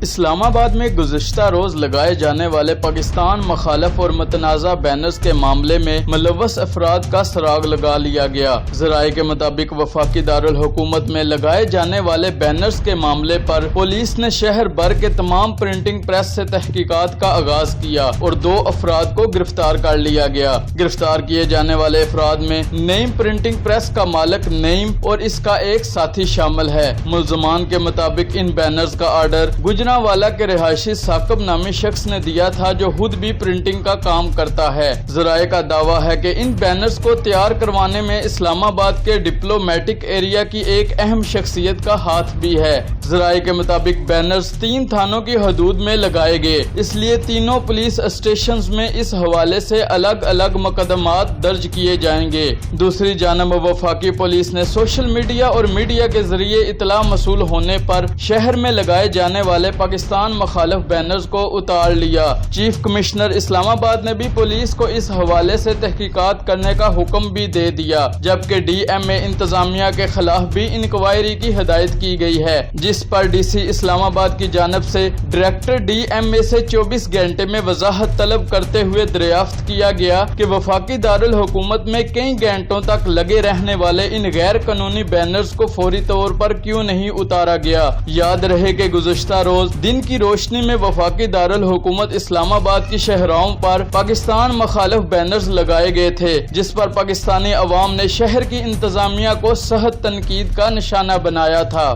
اسلام آباد میں گزشتہ روز لگائے جانے والے پاکستان مخالف اور متنازع بینرز کے معاملے میں ملوث افراد کا سراغ لگا لیا گیا۔ ذرائع کے مطابق وفاقی دارالحکومت میں لگائے جانے والے بینرز کے معاملے پر پولیس نے شہر بھر کے تمام پرنٹنگ پریس سے تحقیقات کا آغاز کیا اور 2 افراد کو گرفتار کر لیا گیا۔ گرفتار کیے جانے والے افراد میں نعیم پرنٹنگ پریس کا مالک نعیم اور اس کا ایک ساتھی شامل ہے۔ ملزمان کے مطابق ان بینرز کا آرڈر گجرانوالا کے رہائشی ثاقب نامی شخص نے دیا تھا جو خود بھی پرنٹنگ کا کام کرتا ہے۔ ذرائع کا دعویٰ ہے کہ ان بینرز کو تیار کروانے میں اسلام آباد کے ڈپلومیٹک ایریا کی ایک اہم شخصیت کا ہاتھ بھی ہے۔ ذرائع کے مطابق بینرز 3 تھانوں کی حدود میں لگائے گئے، اس لیے تینوں پولیس اسٹیشنز میں اس حوالے سے الگ الگ مقدمات درج کیے جائیں گے۔ دوسری جانب وفاقی پولیس نے سوشل میڈیا اور میڈیا کے ذریعے اطلاع موصول ہونے پر شہر میں لگائے جانے والے پاکستان مخالف بینرز کو اتار لیا۔ چیف کمشنر اسلام آباد نے بھی پولیس کو اس حوالے سے تحقیقات کرنے کا حکم بھی دے دیا، جبکہ ڈی ایم اے انتظامیہ کے خلاف بھی انکوائری کی ہدایت کی گئی ہے، جس پر ڈی سی اسلام آباد کی جانب سے ڈائریکٹر ڈی ایم اے سے 24 گھنٹے میں وضاحت طلب کرتے ہوئے دریافت کیا گیا کہ وفاقی دارالحکومت میں کئی گھنٹوں تک لگے رہنے والے ان غیر قانونی بینرز کو فوری طور پر کیوں نہیں اتارا گیا۔ یاد رہے کہ گزشتہ روز دن کی روشنی میں وفاقی دارالحکومت اسلام آباد کی شہراؤں پر پاکستان مخالف بینرز لگائے گئے تھے، جس پر پاکستانی عوام نے شہر کی انتظامیہ کو سخت تنقید کا نشانہ بنایا تھا۔